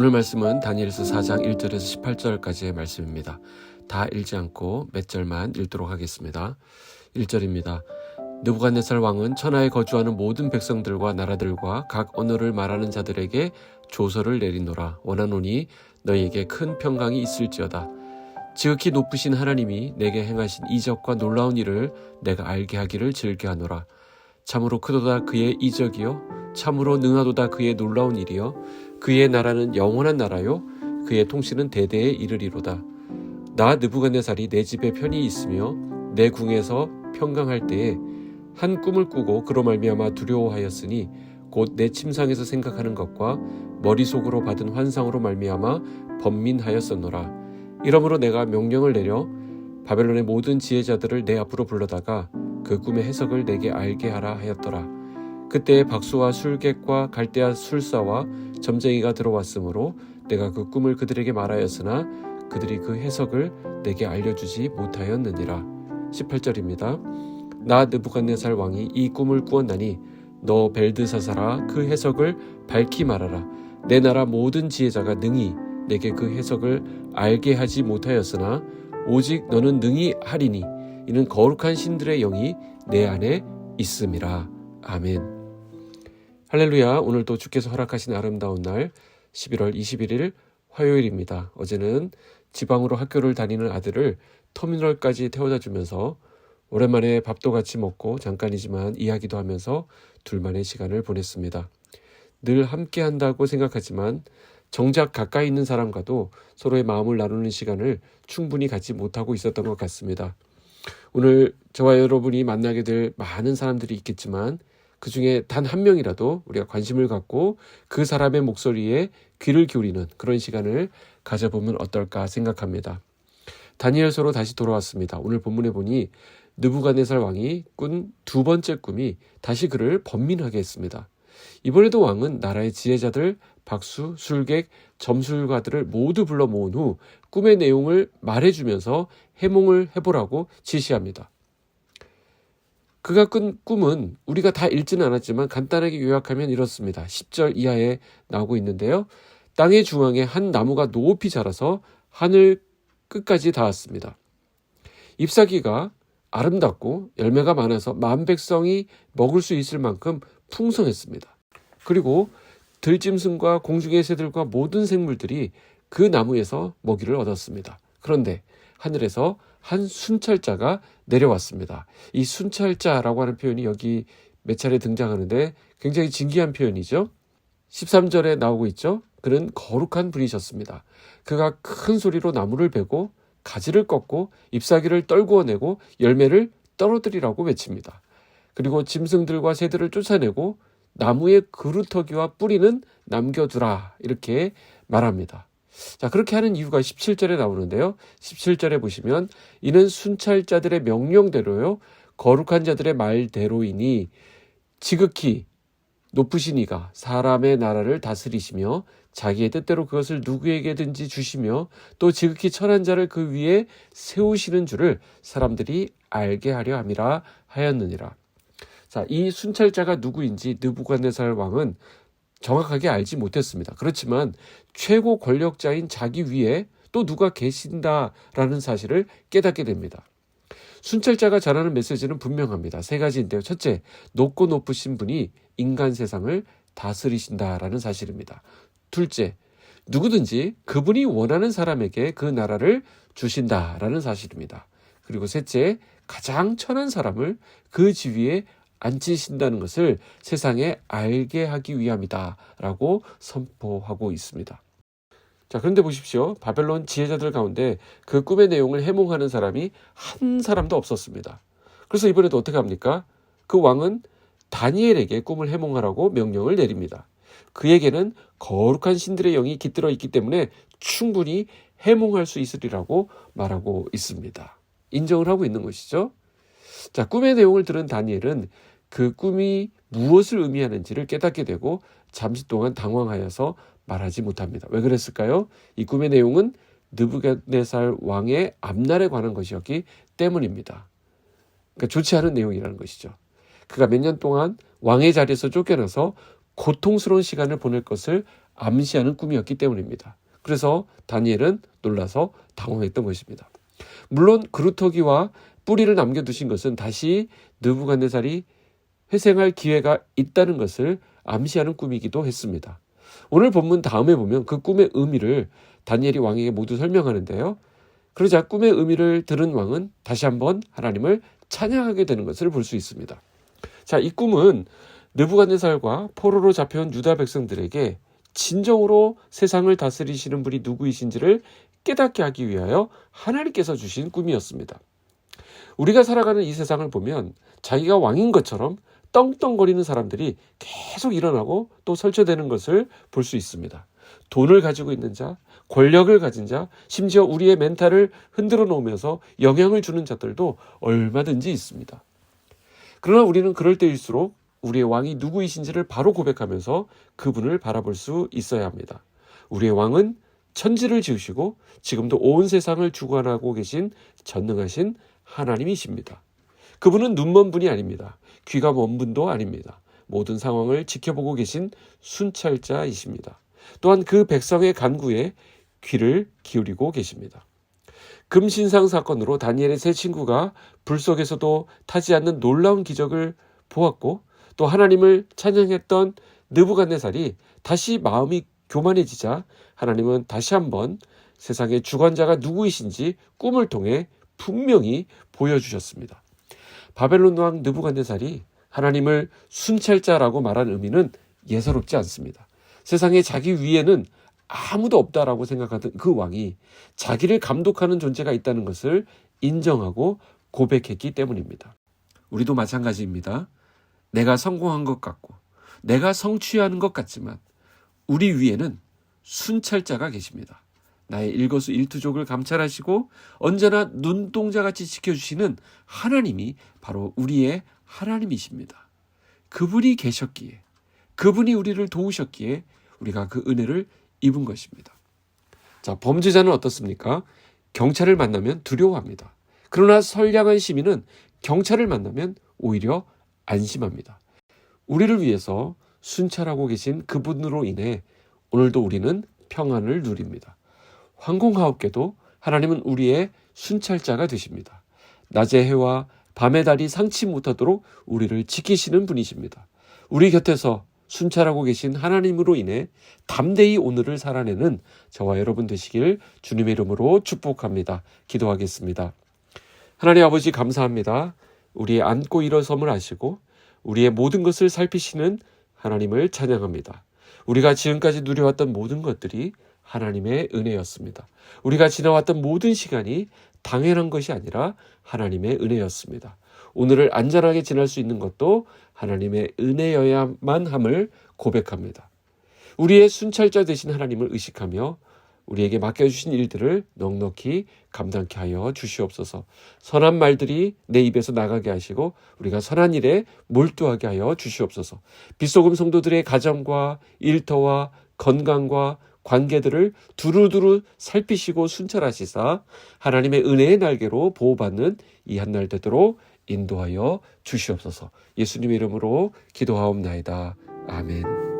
오늘 말씀은 다니엘서 4장 1절에서 18절까지의 말씀입니다. 다 읽지 않고 몇 절만 읽도록 하겠습니다. 1절입니다. 느부갓네살 왕은 천하에 거주하는 모든 백성들과 나라들과 각 언어를 말하는 자들에게 조서를 내리노라. 원하노니 너희에게 큰 평강이 있을지어다. 지극히 높으신 하나님이 내게 행하신 이적과 놀라운 일을 내가 알게 하기를 즐겨하노라. 참으로 크도다 그의 이적이요 참으로 능하도다 그의 놀라운 일이요 그의 나라는 영원한 나라요 그의 통치는 대대에 이르리로다. 나 느부갓네살이 내 집에 편히 있으며 내 궁에서 평강할 때에 한 꿈을 꾸고 그로 말미암아 두려워하였으니 곧 내 침상에서 생각하는 것과 머릿속으로 받은 환상으로 말미암아 번민하였었노라. 이러므로 내가 명령을 내려 바벨론의 모든 지혜자들을 내 앞으로 불러다가 그 꿈의 해석을 내게 알게 하라 하였더라. 그때 박수와 술객과 갈대아 술사와 점쟁이가 들어왔으므로 내가 그 꿈을 그들에게 말하였으나 그들이 그 해석을 내게 알려주지 못하였느니라. 18절입니다. 나 느부갓네살 왕이 이 꿈을 꾸었나니 너 벨드사사라 그 해석을 밝히 말하라. 내 나라 모든 지혜자가 능히 내게 그 해석을 알게 하지 못하였으나 오직 너는 능히 하리니 이는 거룩한 신들의 영이 내 안에 있음이라. 아멘. 할렐루야. 오늘도 주께서 허락하신 아름다운 날 11월 21일 화요일입니다. 어제는 지방으로 학교를 다니는 아들을 터미널까지 태워다 주면서 오랜만에 밥도 같이 먹고 잠깐이지만 이야기도 하면서 둘만의 시간을 보냈습니다. 늘 함께 한다고 생각하지만 정작 가까이 있는 사람과도 서로의 마음을 나누는 시간을 충분히 갖지 못하고 있었던 것 같습니다. 오늘 저와 여러분이 만나게 될 많은 사람들이 있겠지만 그 중에 단 한 명이라도 우리가 관심을 갖고 그 사람의 목소리에 귀를 기울이는 그런 시간을 가져보면 어떨까 생각합니다. 다니엘서로 다시 돌아왔습니다. 오늘 본문에 보니 느부갓네살 왕이 꾼 두 번째 꿈이 다시 그를 번민하게 했습니다. 이번에도 왕은 나라의 지혜자들, 박수, 술객, 점술가들을 모두 불러 모은 후 꿈의 내용을 말해주면서 해몽을 해보라고 지시합니다. 그가 꾼 꿈은 우리가 다 읽지는 않았지만 간단하게 요약하면 이렇습니다. 10절 이하에 나오고 있는데요. 땅의 중앙에 한 나무가 높이 자라서 하늘 끝까지 닿았습니다. 잎사귀가 아름답고 열매가 많아서 만 백성이 먹을 수 있을 만큼 풍성했습니다. 그리고 들짐승과 공중의 새들과 모든 생물들이 그 나무에서 먹이를 얻었습니다. 그런데 하늘에서 한 순찰자가 내려왔습니다. 이 순찰자라고 하는 표현이 여기 몇 차례 등장하는데 굉장히 진귀한 표현이죠. 13절에 나오고 있죠. 그는 거룩한 분이셨습니다. 그가 큰 소리로 나무를 베고 가지를 꺾고 잎사귀를 떨구어내고 열매를 떨어뜨리라고 외칩니다. 그리고 짐승들과 새들을 쫓아내고 나무의 그루터기와 뿌리는 남겨두라 이렇게 말합니다. 자, 그렇게 하는 이유가 17절에 나오는데요. 17절에 보시면 이는 순찰자들의 명령대로요 거룩한 자들의 말대로이니 지극히 높으신 이가 사람의 나라를 다스리시며 자기의 뜻대로 그것을 누구에게든지 주시며 또 지극히 천한 자를 그 위에 세우시는 줄을 사람들이 알게 하려 함이라 하였느니라. 자, 이 순찰자가 누구인지 느부갓네살 왕은 정확하게 알지 못했습니다. 그렇지만 최고 권력자인 자기 위에 또 누가 계신다라는 사실을 깨닫게 됩니다. 순찰자가 전하는 메시지는 분명합니다. 세 가지인데요. 첫째, 높고 높으신 분이 인간 세상을 다스리신다라는 사실입니다. 둘째, 누구든지 그분이 원하는 사람에게 그 나라를 주신다라는 사실입니다. 그리고 셋째, 가장 천한 사람을 그 지위에 앉히신다는 것을 세상에 알게 하기 위함이다 라고 선포하고 있습니다. 자, 그런데 보십시오. 바벨론 지혜자들 가운데 그 꿈의 내용을 해몽하는 사람이 한 사람도 없었습니다. 그래서 이번에도 어떻게 합니까? 그 왕은 다니엘에게 꿈을 해몽하라고 명령을 내립니다. 그에게는 거룩한 신들의 영이 깃들어 있기 때문에 충분히 해몽할 수 있으리라고 말하고 있습니다. 인정을 하고 있는 것이죠. 자, 꿈의 내용을 들은 다니엘은 그 꿈이 무엇을 의미하는지를 깨닫게 되고 잠시 동안 당황하여서 말하지 못합니다. 왜 그랬을까요? 이 꿈의 내용은 느부갓네살 왕의 앞날에 관한 것이었기 때문입니다. 그러니까 좋지 않은 내용이라는 것이죠. 그가 몇 년 동안 왕의 자리에서 쫓겨나서 고통스러운 시간을 보낼 것을 암시하는 꿈이었기 때문입니다. 그래서 다니엘은 놀라서 당황했던 것입니다. 물론 그루터기와 뿌리를 남겨두신 것은 다시 느부갓네살이 회생할 기회가 있다는 것을 암시하는 꿈이기도 했습니다. 오늘 본문 다음에 보면 그 꿈의 의미를 다니엘이 왕에게 모두 설명하는데요. 그러자 꿈의 의미를 들은 왕은 다시 한번 하나님을 찬양하게 되는 것을 볼 수 있습니다. 자, 이 꿈은 느부갓네살과 포로로 잡혀온 유다 백성들에게 진정으로 세상을 다스리시는 분이 누구이신지를 깨닫게 하기 위하여 하나님께서 주신 꿈이었습니다. 우리가 살아가는 이 세상을 보면 자기가 왕인 것처럼 떵떵거리는 사람들이 계속 일어나고 또 설쳐되는 것을 볼 수 있습니다. 돈을 가지고 있는 자, 권력을 가진 자, 심지어 우리의 멘탈을 흔들어 놓으면서 영향을 주는 자들도 얼마든지 있습니다. 그러나 우리는 그럴 때일수록 우리의 왕이 누구이신지를 바로 고백하면서 그분을 바라볼 수 있어야 합니다. 우리의 왕은 천지를 지으시고 지금도 온 세상을 주관하고 계신 전능하신 하나님이십니다. 그분은 눈먼 분이 아닙니다. 귀가 먼 분도 아닙니다. 모든 상황을 지켜보고 계신 순찰자이십니다. 또한 그 백성의 간구에 귀를 기울이고 계십니다. 금신상 사건으로 다니엘의 세 친구가 불 속에서도 타지 않는 놀라운 기적을 보았고 또 하나님을 찬양했던 느부갓네살이 다시 마음이 교만해지자 하나님은 다시 한번 세상의 주관자가 누구이신지 꿈을 통해 분명히 보여주셨습니다. 바벨론 왕 느부갓네살이 하나님을 순찰자라고 말한 의미는 예사롭지 않습니다. 세상에 자기 위에는 아무도 없다라고 생각하던 그 왕이 자기를 감독하는 존재가 있다는 것을 인정하고 고백했기 때문입니다. 우리도 마찬가지입니다. 내가 성공한 것 같고 내가 성취하는 것 같지만 우리 위에는 순찰자가 계십니다. 나의 일거수일투족을 감찰하시고 언제나 눈동자같이 지켜주시는 하나님이 바로 우리의 하나님이십니다. 그분이 계셨기에, 그분이 우리를 도우셨기에 우리가 그 은혜를 입은 것입니다. 자, 범죄자는 어떻습니까? 경찰을 만나면 두려워합니다. 그러나 선량한 시민은 경찰을 만나면 오히려 안심합니다. 우리를 위해서 순찰하고 계신 그분으로 인해 오늘도 우리는 평안을 누립니다. 황공하옵게도 하나님은 우리의 순찰자가 되십니다. 낮의 해와 밤의 달이 상치 못하도록 우리를 지키시는 분이십니다. 우리 곁에서 순찰하고 계신 하나님으로 인해 담대히 오늘을 살아내는 저와 여러분 되시길 주님의 이름으로 축복합니다. 기도하겠습니다. 하나님 아버지 감사합니다. 우리의 앉고 일어섬을 아시고 우리의 모든 것을 살피시는 하나님을 찬양합니다. 우리가 지금까지 누려왔던 모든 것들이 하나님의 은혜였습니다. 우리가 지나왔던 모든 시간이 당연한 것이 아니라 하나님의 은혜였습니다. 오늘을 안전하게 지날 수 있는 것도 하나님의 은혜여야만 함을 고백합니다. 우리의 순찰자 되신 하나님을 의식하며 우리에게 맡겨주신 일들을 넉넉히 감당케 하여 주시옵소서. 선한 말들이 내 입에서 나가게 하시고 우리가 선한 일에 몰두하게 하여 주시옵소서. 빛소금 성도들의 가정과 일터와 건강과 관계들을 두루두루 살피시고 순찰하시사 하나님의 은혜의 날개로 보호받는 이 한날 되도록 인도하여 주시옵소서. 예수님의 이름으로 기도하옵나이다. 아멘.